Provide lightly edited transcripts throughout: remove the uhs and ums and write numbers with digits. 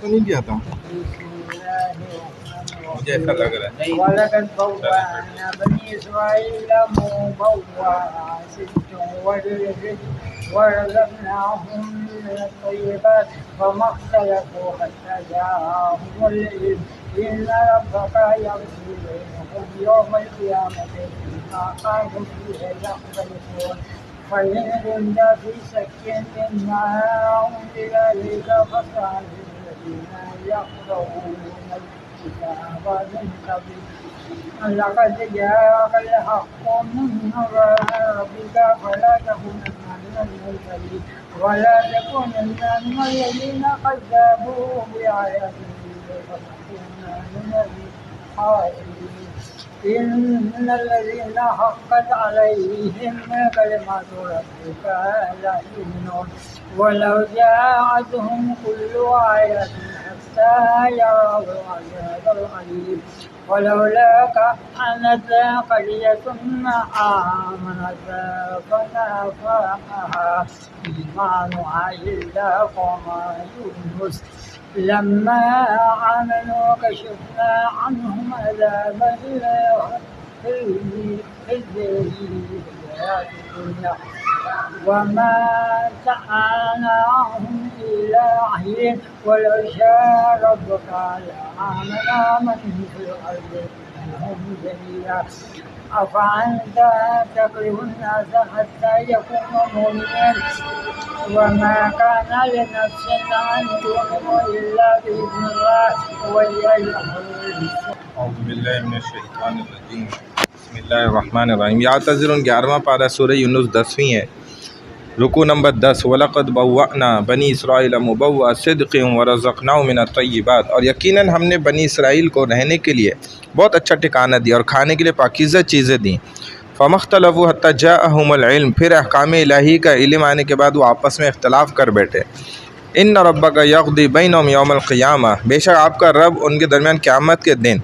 تو نہیں لیا تھا؟ مجھے ایسا لگ رہا ہے. وَلَقَدْ بَوَّأْنَا بَنِي إِسْرَائِيلَ مُبَوَّأَ صِدْقٍ وَعِدْلٍ وَرَزَقْنَاهُم مِّنَ الطَّيِّبَاتِ فَمَا اخْتَلَفُوا حَتَّىٰ جَاءَهُمُ الْعِلْمُ إِنَّ رَبَّكَ يَقْضِي بَيْنَهُمْ يَوْمَ الْقِيَامَةِ فِيمَا كَانُوا فِيهِ يَخْتَلِفُونَ فَإِنْ كُنتَ فِي شَكٍّ مِّمَّا أُنزِلَ إِلَيْكَ فَاسْأَلِ الَّذِينَ يَقْرَؤُونَ الكتاب من قبل لقد جاءك الحق من ربك فلا تكونن من الممتلين ولا تكونن من الذين كذبوا بآياته فتكون من الخاسرين إن الذين حقت عليهم كلمات ربك لا يؤمنون ولو جاءتهم كل آية حتى يروا العذاب الأليم ولولا كانت قرية آمنت فنفعها إيمانها إلا قوم يونس لما آمنوا كشفنا عنهم عذاب الخزي في الحياة الدنيا ومتعناهم إلى حين ولو شاء ربك لآمن من في الأرض كلهم جميعا أفأنت تكره الناس حتى يكونوا مؤمنين وما كان لنفس أن تؤمن إلا بإذن الله ويعلم اعوذ باللہ من الشیطان الرجیم. بسم اللہ الرحمن الرحیم. یعتذر 11واں پارہ سورہ یونس 10ویں ہے، رکوع نمبر 10. وَلَقَدْ بَوَّأْنَا بَنِي إِسْرَائِيلَ مُبَوَّأَ صِدْقٍ وَرَزَقْنَاهُم مِّنَ الطَّيِّبَاتِ، اور یقیناً ہم نے بنی اسرائیل کو رہنے کے لیے بہت اچھا ٹھکانہ دیا اور کھانے کے لیے پاکیزہ چیزیں دیں. فَمَا اخْتَلَفُوا حَتَّىٰ جَاءَهُمُ الْعِلْمُ، پھر احکام الہی کا علم آنے کے بعد وہ آپس میں اختلاف کر بیٹھے. اِنَّ رَبَّكَ يَقْضِي بَيْنَهُمْ يَوْمَ الْقِيَامَةِ، بے شک آپ کا رب ان کے درمیان قیامت کے دن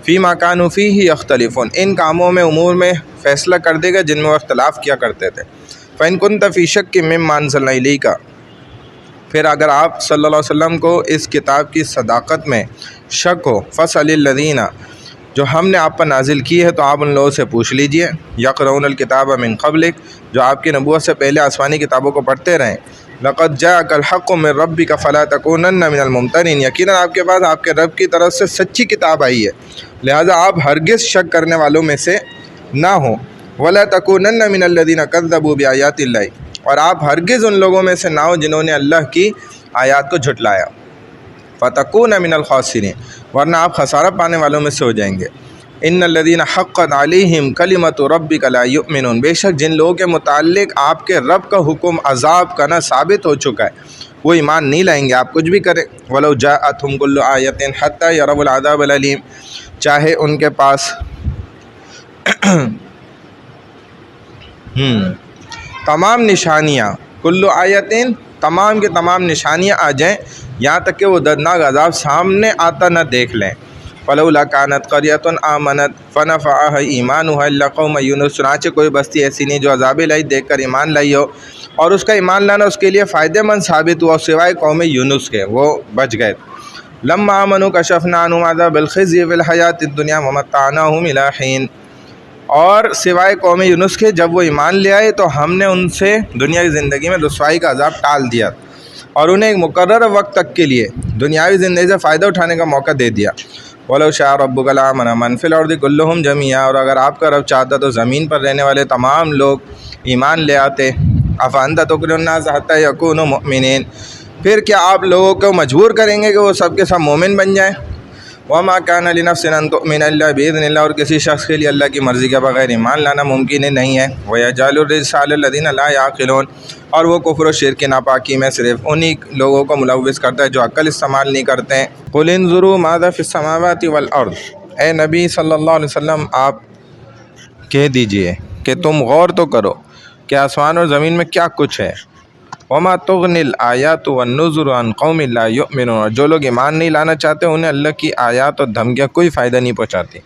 فِيمَا كَانُوا فِيهِ يَخْتَلِفُونَ، ان کاموں میں امور میں فیصلہ کر دے گا جن میں وہ اختلاف کیا کرتے تھے. فَإِن كُنتَ فِي شَكٍّ مِّمَّا أَنزَلْنَا إِلَيْكَ، پھر اگر آپ صلی اللہ علیہ وسلم کو اس کتاب کی صداقت میں شک ہو، فَاسْأَلِ الَّذِينَ، جو ہم نے آپ پر نازل کی ہے تو آپ ان لوگوں سے پوچھ لیجئے، یقرؤون الکتاب من قبلک، جو آپ کی نبوت سے پہلے آسمانی کتابوں کو پڑھتے رہیں. لقد جاءک الحق من ربک فلا تکونن من الممترین، یقیناً آپ کے پاس آپ کے رب کی طرف سے سچی کتاب آئی ہے، لہٰذا آپ ہرگز شک کرنے والوں میں سے نہ ہوں. ولا تکونن من الذین کذبوا بآیات اللہ، اور آپ ہرگز ان لوگوں میں سے نہ ہوں جنہوں نے اللہ کی آیات کو جھٹلایا. فتکون من الخاسرین، ورنہ آپ خسارہ پانے والوں میں سے ہو جائیں گے. ان الذین حقت علیہم کلمۃ ربک لا یؤمنون، بے شک جن لوگوں کے متعلق آپ کے رب کا حکم عذاب کا نہ ثابت ہو چکا ہے وہ ایمان نہیں لائیں گے آپ کچھ بھی کریں. ولو جاءتہم کل آیۃ حتی یروا العذاب العلیم، چاہے ان کے پاس تمام نشانیاں، کل آیتین، تمام کے تمام نشانیاں آ جائیں، یہاں تک کہ وہ دردناک عذاب سامنے آتا نہ دیکھ لیں. فلولا كانت قرية آمنت فنفعها ایمانها الا قوم یونس، چنانچہ کوئی بستی ایسی نہیں جو عذاب الہی دیکھ کر ایمان لائی ہو اور اس کا ایمان لانا اس کے لیے فائدہ مند ثابت ہوا سوائے قوم یونس کے، وہ بچ گئے. لما آمنوا کشفنا عنهم عذاب الخزي في الحیاة الدنیا ومتعناهم الى حین، اور سوائے قوم یونس کے جب وہ ایمان لے آئے تو ہم نے ان سے دنیا کی زندگی میں رسوائی کا عذاب ٹال دیا اور انہیں ایک مقررہ وقت تک کے لیے دنیاوی زندگی سے فائدہ اٹھانے کا موقع دے دیا. وَلَوْ شَاءَ رَبُّكَ لَآمَنَ مَنْ فِي الْأَرْضِ كُلُّهُمْ جَمِيعًا، اور اگر آپ کا رب چاہتا تو زمین پر رہنے والے تمام لوگ ایمان لے آتے. أَفَأَنْتَ تُكْرِهُ النَّاسَ حَتَّى يَكُونُوا مُؤْمِنِينَ، پھر کیا آپ لوگوں کو مجبور کریں گے کہ وہ سب کے سب مومن بن جائیں. وَمَا كَانَ لِنَفْسٍ أَن تُؤْمِنَ إِلَّا بِإِذْنِ اللَّهِ، اور کسی شخص کے لیے اللہ کی مرضی کے بغیر ایمان لانا ممکن نہیں ہے. وَيَجْعَلُ الرِّجْسَ عَلَى الَّذِينَ لَا يَعْقِلُونَ، اور وہ کفر و شرک کی ناپاکی میں صرف انہی لوگوں کو ملوث کرتا ہے جو عقل استعمال نہیں کرتے ہیں. قُلِ انظُرُوا مَاذَا فِي السَّمَاوَاتِ وَالْأَرْضِ، اے نبی صلی اللہ علیہ وسلم آپ کہہ دیجئے کہ تم غور تو کرو کہ آسمان اور زمین میں کیا کچھ ہے. وَمَا تُغْنِ الْآيَاتُ وَالنُّذُرُ عَنْ قَوْمٍ لَا يُؤْمِنُونَ، اور جو لوگ ایمان نہیں لانا چاہتے انہیں اللہ کی آیات اور دھمکیاں کوئی فائدہ نہیں پہنچاتی.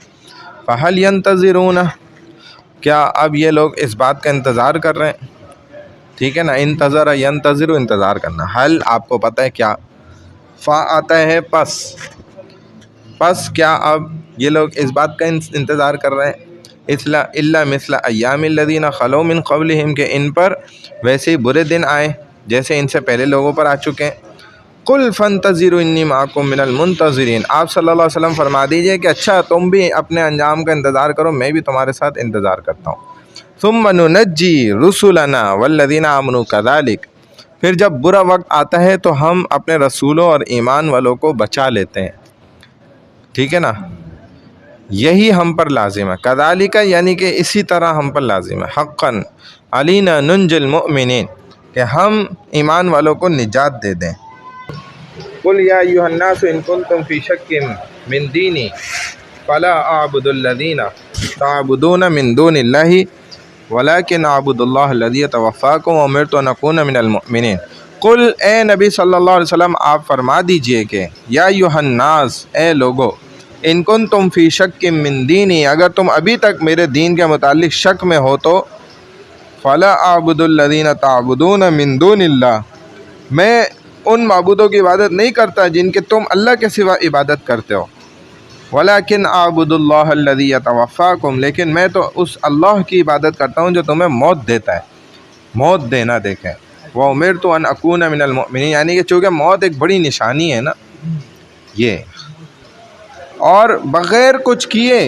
فَهَلْ يَنْتَظِرُونَ، کیا اب یہ لوگ اس بات کا انتظار کر رہے ہیں؟ ٹھیک ہے نا، انتظر ینتظر، انتظار کرنا. حل آپ کو پتہ ہے کیا، فا آتا ہے پس کیا اب یہ لوگ اس بات کا انتظار کر رہے ہیں الا مثل ایام الذین خلو من قبلہم کہ ان پر ویسے ہی برے دن آئے جیسے ان سے پہلے لوگوں پر آ چکے ہیں. قل فانتظروا انی معکم من المنتظرین. آپ صلی اللہ علیہ وسلم فرما دیجئے کہ اچھا تم بھی اپنے انجام کا انتظار کرو، میں بھی تمہارے ساتھ انتظار کرتا ہوں. ثم ننجی رسلنا والذین آمنوا کذلک. پھر جب برا وقت آتا ہے تو ہم اپنے رسولوں اور ایمان والوں کو بچا لیتے ہیں. ٹھیک ہے نا، یہی ہم پر لازم ہے. کذالک یعنی کہ اسی طرح ہم پر لازم ہے. حقا علینا ننجی المؤمنین، کہ ہم ایمان والوں کو نجات دے دیں. قل یا ایھا الناس ان کنتم فی شک من دینی فلا اعبد الذین تعبدون من دون اللہ ولکن اعبد اللہ الذی یتوفاکم وامرت ان اکون من المؤمنین. قل اے نبی صلی اللہ علیہ وسلم آپ فرما دیجئے کہ یا ایھا الناس اے لوگو، ان کنتم فی شک من دینی اگر تم ابھی تک میرے دین کے متعلق شک میں ہو تو فلا اعبد الذین تعبدون من دون اللہ، میں ان معبودوں کی عبادت نہیں کرتا جن کے تم اللہ کے سوا عبادت کرتے ہو. ولیکن اعبد اللہ الذی یتوفاکم، لیکن میں تو اس اللہ کی عبادت کرتا ہوں جو تمہیں موت دیتا ہے، موت دینا دیکھیں. وامرت ان اکون من المؤمنین، یعنی کہ چونکہ موت ایک بڑی نشانی ہے نا یہ، اور بغیر کچھ کیے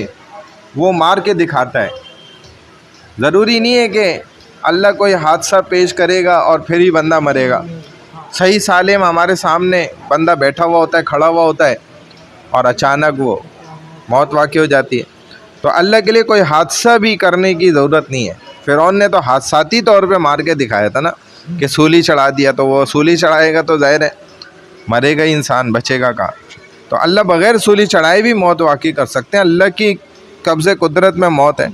وہ مار کے دکھاتا ہے. ضروری نہیں ہے کہ اللہ کوئی حادثہ پیش کرے گا اور پھر ہی بندہ مرے گا. صحیح سالم ہمارے سامنے بندہ بیٹھا ہوا ہوتا ہے، کھڑا ہوا ہوتا ہے، اور اچانک وہ موت واقع ہو جاتی ہے. تو اللہ کے لیے کوئی حادثہ بھی کرنے کی ضرورت نہیں ہے. فرعون نے تو حادثاتی طور پہ مار کے دکھایا تھا نا کہ سولی چڑھا دیا، تو وہ سولی چڑھائے گا تو ظاہر ہے مرے گا انسان، بچے گا کہاں. تو اللہ بغیر سولی چڑھائے بھی موت واقع کر سکتے ہیں. اللہ کی قبضے قدرت میں موت ہے.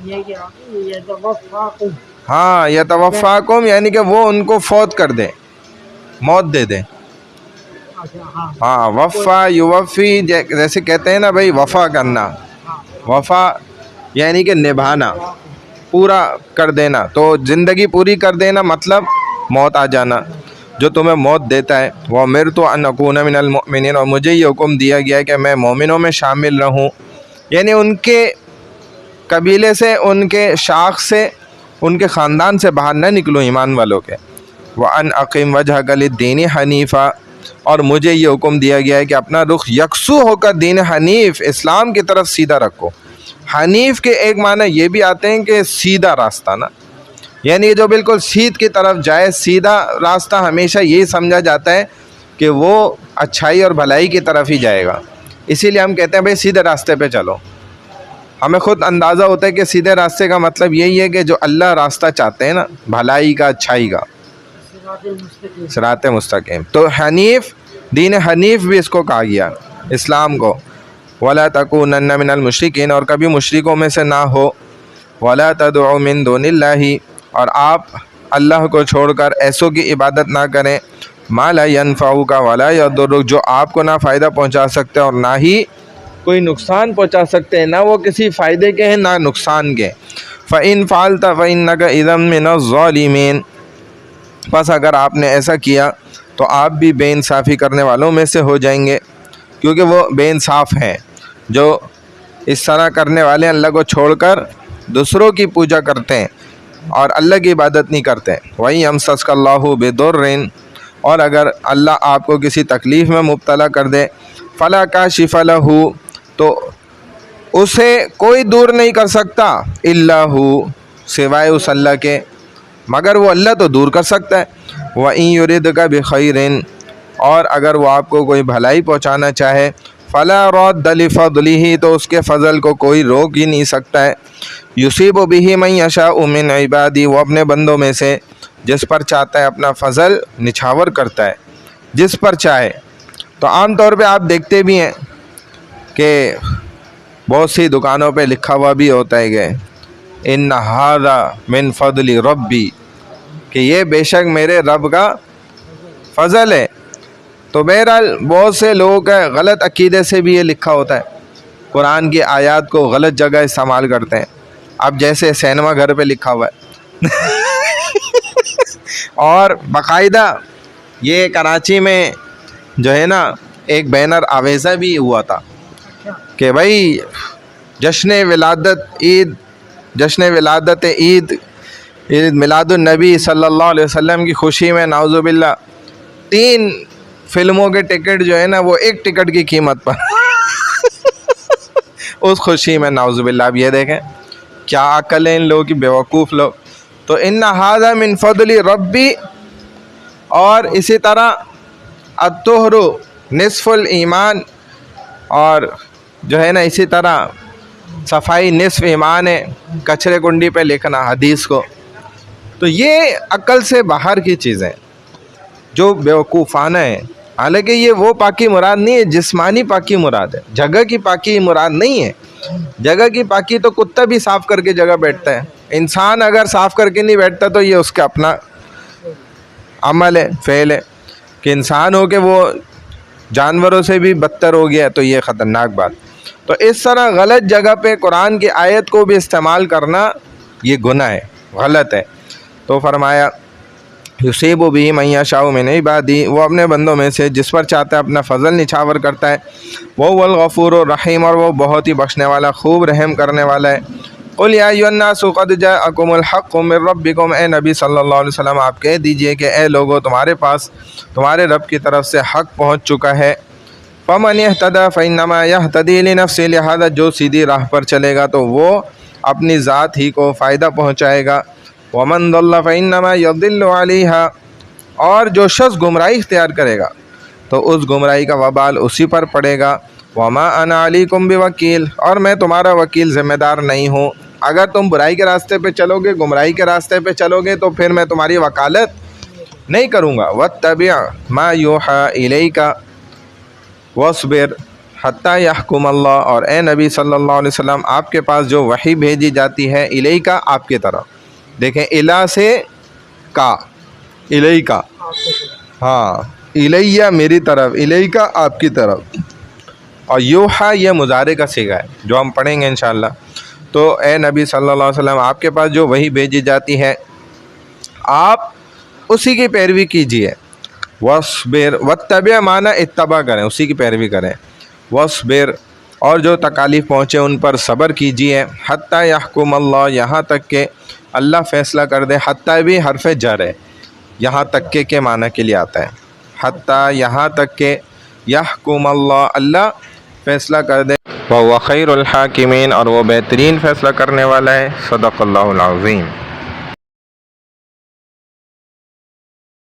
ہاں یتوفاکم یعنی کہ وہ ان کو فوت کر دے، موت دے دے. ہاں وفا یوفی جیسے کہتے ہیں نا بھائی، وفا کرنا، وفا یعنی کہ نبھانا، پورا کر دینا. تو زندگی پوری کر دینا مطلب موت آ جانا جو تمہیں موت دیتا ہے. وَأُمِرْتُ أَنْ أَكُونَ مِنَ الْمُؤْمِنِينَ، اور مجھے یہ حکم دیا گیا ہے کہ میں مومنوں میں شامل رہوں، یعنی ان کے قبیلے سے، ان کے شاخ سے، ان کے خاندان سے باہر نہ نکلوں، ایمان والوں کے. وَأَنْ أَقِمْ وَجْهَكَ لِلدِّينِ حَنِيفًا، اور مجھے یہ حکم دیا گیا ہے کہ اپنا رخ یکسو ہو کر دین حنیف، اسلام کی طرف سیدھا رکھو. حنیف کے ایک معنی یہ بھی آتے ہیں کہ سیدھا راستہ نا، یعنی جو بالکل سیدھ کی طرف جائے. سیدھا راستہ ہمیشہ یہی سمجھا جاتا ہے کہ وہ اچھائی اور بھلائی کی طرف ہی جائے گا. اسی لیے ہم کہتے ہیں بھائی سیدھے راستے پہ چلو. ہمیں خود اندازہ ہوتا ہے کہ سیدھے راستے کا مطلب یہی ہے کہ جو اللہ راستہ چاہتے ہیں نا، بھلائی کا، اچھائی کا، صراط مستقیم. تو حنیف، دین حنیف بھی اس کو کہا گیا، اسلام کو. وَلَا تَكُونَنَّ مِنَ الْمُشْرِكِينَ، اور کبھی مشرکوں میں سے نہ ہو. وَلَا تَدْعُوا مِن دُونِ اللَّهِ، اور آپ اللہ کو چھوڑ کر ایسوں کی عبادت نہ کریں. مَا لَا يَنْفَعُكَ وَلَا يَضُرُّكَ، جو آپ کو نہ فائدہ پہنچا سکتے اور نہ ہی کوئی نقصان پہنچا سکتے ہیں، نہ وہ کسی فائدے کے ہیں نہ نقصان کے. فَإِن فَعَلْتَ فَإِنَّكَ إِذًا مِّنَ الظَّالِمِينَ، پس اگر آپ نے ایسا کیا تو آپ بھی بے انصافی کرنے والوں میں سے ہو جائیں گے، کیونکہ وہ بے انصاف ہیں جو اس طرح کرنے والے اللہ کو چھوڑ کر دوسروں کی پوجا کرتے ہیں اور اللہ کی عبادت نہیں کرتے. وَإِن يَمْسَسْكَ اللَّهُ بِضُرٍّ، اور اگر اللہ آپ کو کسی تکلیف میں مبتلا کر دے، فَلَا كَاشِفَ لَهُ، تو اسے کوئی دور نہیں کر سکتا، إِلَّا هُ، سوائے اس اللہ کے، مگر وہ اللہ تو دور کر سکتا ہے. وَإِن يُرِدْكَ بِخَيْرٍ، اور اگر وہ آپ کو کوئی بھلائی پہنچانا چاہے، فَلَا رَادَّ لِفَضْلِهِ، تو اس کے فضل کو کوئی روک ہی نہیں سکتا ہے. يُصِيبُ بِهِ مَن يَشَاءُ مِنْ عِبَادِهِ، وہ اپنے بندوں میں سے جس پر چاہتا ہے اپنا فضل نچھاور کرتا ہے، جس پر چاہے. تو عام طور پہ آپ دیکھتے بھی ہیں کہ بہت سی دکانوں پہ لکھا ہوا بھی ہوتا ہے کہ ان ھذا من فضل ربی، کہ یہ بے شک میرے رب کا فضل ہے. تو بہرحال بہت سے لوگوں کا غلط عقیدے سے بھی یہ لکھا ہوتا ہے، قرآن کی آیات کو غلط جگہ استعمال کرتے ہیں. اب جیسے سینما گھر پہ لکھا ہوا ہے اور باقاعدہ یہ کراچی میں جو ہے نا ایک بینر آویزہ بھی ہوا تھا کہ بھائی جشن ولادت عید میلاد النبی صلی اللہ علیہ وسلم کی خوشی میں نعوذ باللہ 3 فلموں کے ٹکٹ جو ہے نا وہ ایک ٹکٹ کی قیمت پر اس خوشی میں نعوذ باللہ. اب یہ دیکھیں کیا عقل ہے ان لوگوں کی، بیوقوف لوگ. تو ان ھذا من فضل ربی، اور اسی طرح الطہر نصف الایمان، اور جو ہے نا اسی طرح صفائی نصف ایمان ہے، کچرے کنڈی پہ لکھنا حدیث کو. تو یہ عقل سے باہر کی چیزیں جو بیوقوفانہ ہیں. حالانکہ یہ وہ پاکی مراد نہیں ہے، جسمانی پاکی مراد ہے، جگہ کی پاکی مراد نہیں ہے. جگہ کی پاکی تو کتا بھی صاف کر کے جگہ بیٹھتا ہے، انسان اگر صاف کر کے نہیں بیٹھتا تو یہ اس کا اپنا عمل ہے، فعل ہے. کہ انسان ہو کہ وہ جانوروں سے بھی بدتر ہو گیا تو یہ خطرناک بات. تو اس طرح غلط جگہ پہ قرآن کی آیت کو بھی استعمال کرنا یہ گناہ ہے، غلط ہے. تو فرمایا یصیب بہ من یشاء من عبادہ، وہ اپنے بندوں میں سے جس پر چاہتا ہے اپنا فضل نچھاور کرتا ہے. وہ الغفور الرحیم، اور وہ بہت ہی بخشنے والا خوب رحم کرنے والا ہے. قل یا ایھا الناس قد جاءکم الحق من ربکم، اے نبی صلی اللہ علیہ وسلم آپ کہہ دیجئے کہ اے لوگو تمہارے پاس تمہارے رب کی طرف سے حق پہنچ چکا ہے. فمن اہتدی فانما یہتدی لنفسہ، لہذا جو سیدھی راہ پر چلے گا تو وہ اپنی ذات ہی کو فائدہ پہنچائے گا. ومن ضل فانما یضل علیہا، اور جو شخص گمراہی اختیار کرے گا تو اس گمراہی کا وبال اسی پر پڑے گا. وما انا علیکم بوکیل، اور میں تمہارا وکیل ذمہ دار نہیں ہوں. اگر تم برائی کے راستے پہ چلو گے، گمراہی کے راستے پہ چلو گے تو پھر میں تمہاری وکالت نہیں کروں گا. واتبع ما یوحی الیک واصبر حتی یحکم اللہ، اور اے نبی صلی اللہ علیہ وسلم آپ کے پاس جو وحی بھیجی جاتی ہے الیک آپ کی طرف. دیکھیں الہ سے کا، الیک، ہاں الیہ میری طرف، الیک آپ کی طرف. اور یوحا یہ مضارع کا صیغہ ہے جو ہم پڑھیں گے انشاءاللہ. تو اے نبی صلی اللہ علیہ وسلم آپ کے پاس جو وحی بھیجی جاتی ہے آپ اسی کی پیروی کیجیے. واصبر، واتبع معنی اتباع کریں، اسی کی پیروی کریں. واصبر، اور جو تکالیف پہنچے ان پر صبر کیجیے. حتی یحکم اللہ، یہاں تک کہ اللہ فیصلہ کر دے. حتی بھی حرف جر ہے، یہاں تک کہ کے معنی کے لیے آتا ہے. حتی یہاں تک کہ، یحکم اللہ اللہ فیصلہ کر دے. وَهُوَ خَيْرُ الْحَاكِمِينَ، اور وہ بہترین فیصلہ کرنے والا ہے. صدق اللہ العظیم.